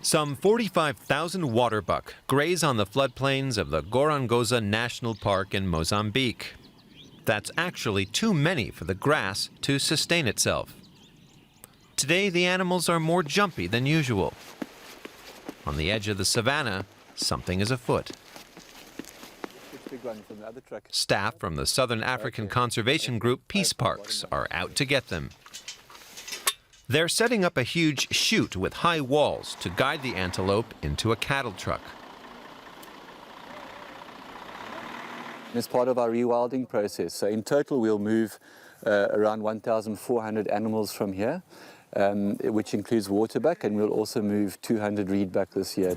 Some 45,000 waterbuck graze on the floodplains of the Gorongosa National Park in Mozambique. That's actually too many for the grass to sustain itself. Today, the animals are more jumpy than usual. On the edge of the savannah, something is afoot. Staff from the Southern African conservation group Peace Parks are out to get them. They're setting up a huge chute with high walls to guide the antelope into a cattle truck. It's part of our rewilding process. So in total, we'll move around 1,400 animals from here, which includes waterbuck, and we'll also move 200 reedbuck this year.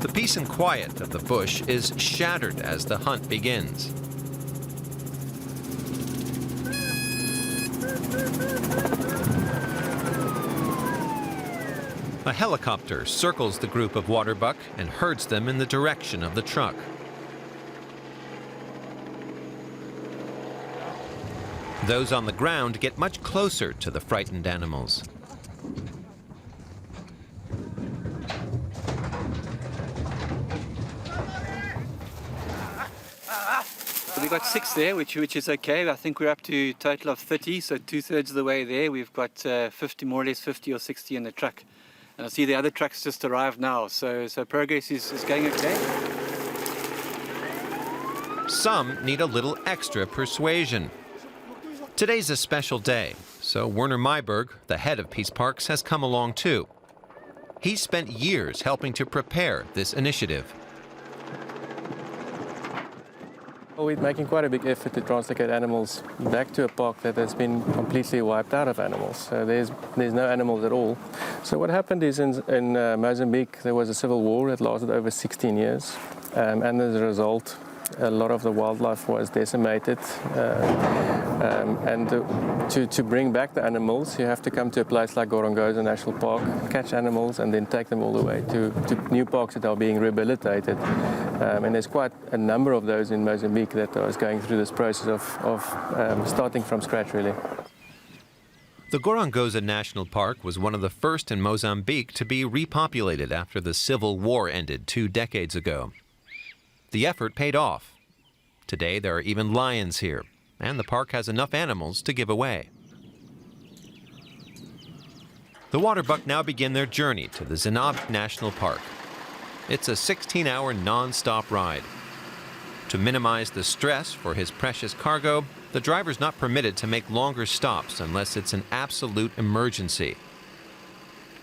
The peace and quiet of the bush is shattered as the hunt begins. A helicopter circles the group of waterbuck and herds them in the direction of the truck. Those on the ground get much closer to the frightened animals. We've got 6 there, which is okay. I think we're up to a total of 30, so 2/3 of the way there. We've got 50, more or less 50 or 60 in the truck. And I see the other trucks just arrived now, so progress is going okay. Some need a little extra persuasion. Today's a special day, so Werner Myberg, the head of Peace Parks, has come along too. He's spent years helping to prepare this initiative. We're making quite a big effort to translocate animals back to a park that has been completely wiped out of animals. So there's no animals at all. So what happened is in Mozambique there was a civil war that lasted over 16 years, and as a result a lot of the wildlife was decimated. And to bring back the animals, you have to come to a place like Gorongosa National Park, catch animals, and then take them all the way to new parks that are being rehabilitated. And there's quite a number of those in Mozambique that are going through this process of starting from scratch, really. The Gorongosa National Park was one of the first in Mozambique to be repopulated after the Civil War ended 2 decades ago. The effort paid off. Today there are even lions here, and the park has enough animals to give away. The waterbuck now begin their journey to the Zinave National Park. It's a 16-hour non-stop ride. To minimize the stress for his precious cargo, the driver's not permitted to make longer stops unless it's an absolute emergency.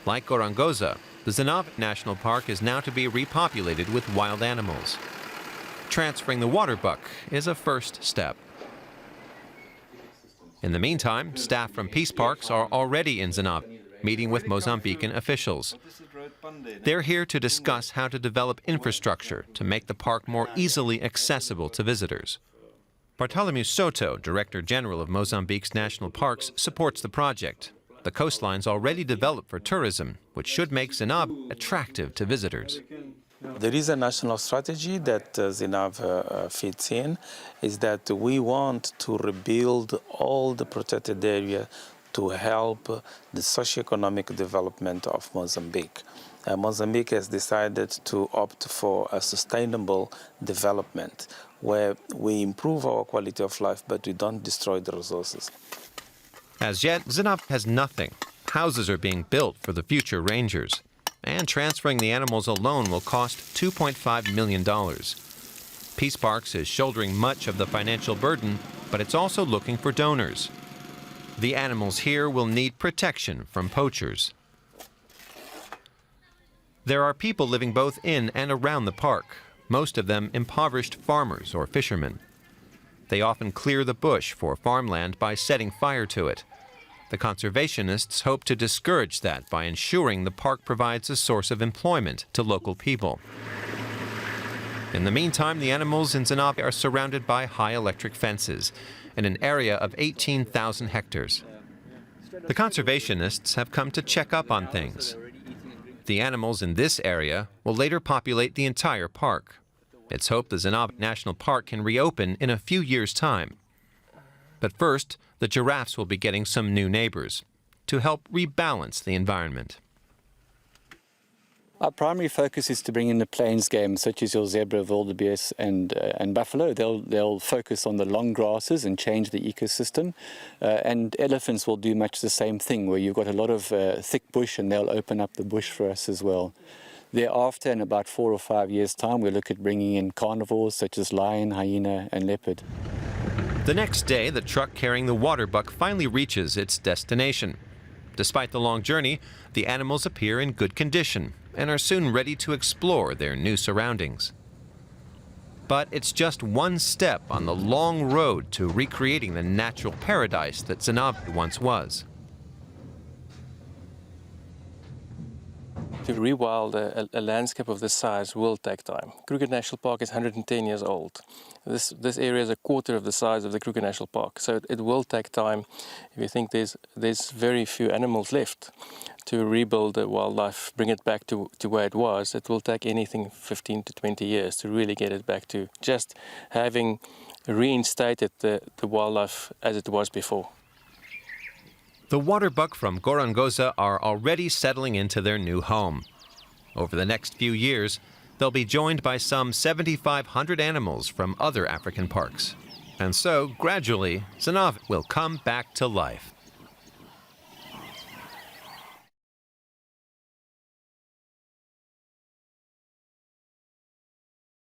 Like Gorongosa, the Zinave National Park is now to be repopulated with wild animals. Transferring the waterbuck is a first step. In the meantime, staff from Peace Parks are already in Zinave, meeting with Mozambican officials. They're here to discuss how to develop infrastructure to make the park more easily accessible to visitors. Bartholomew Soto, Director General of Mozambique's national parks, supports the project. The coastline's already developed for tourism, which should make Zinave attractive to visitors. There is a national strategy that Zinave fits in, is that we want to rebuild all the protected area to help the socio-economic development of Mozambique. Mozambique has decided to opt for a sustainable development where we improve our quality of life, but we don't destroy the resources. As yet, Zinave has nothing. Houses are being built for the future rangers. And transferring the animals alone will cost $2.5 million. Peace Parks is shouldering much of the financial burden, but it's also looking for donors. The animals here will need protection from poachers. There are people living both in and around the park, most of them impoverished farmers or fishermen. They often clear the bush for farmland by setting fire to it. The conservationists hope to discourage that by ensuring the park provides a source of employment to local people. In the meantime, the animals in Zinave are surrounded by high electric fences in an area of 18,000 hectares. The conservationists have come to check up on things. The animals in this area will later populate the entire park. It's hoped the Zinave National Park can reopen in a few years' time. But first, the giraffes will be getting some new neighbors to help rebalance the environment. Our primary focus is to bring in the plains game, such as your zebra, wildebeest, and buffalo. They'll focus on the long grasses and change the ecosystem. And elephants will do much the same thing, where you've got a lot of thick bush, and they'll open up the bush for us as well. Thereafter, in about 4 or 5 years' time, we'll look at bringing in carnivores such as lion, hyena, and leopard. The next day, the truck carrying the water buck finally reaches its destination. Despite the long journey, the animals appear in good condition and are soon ready to explore their new surroundings. But it's just one step on the long road to recreating the natural paradise that Zinave once was. To rewild a landscape of this size will take time. Kruger National Park is 110 years old. This area is a quarter of the size of the Kruger National Park, so it will take time. If you think there's very few animals left to rebuild the wildlife, bring it back to where it was, it will take anything 15 to 20 years to really get it back to just having reinstated the wildlife as it was before. The water buck from Gorongosa are already settling into their new home. Over the next few years, they'll be joined by some 7,500 animals from other African parks. And so, gradually, Zinave will come back to life.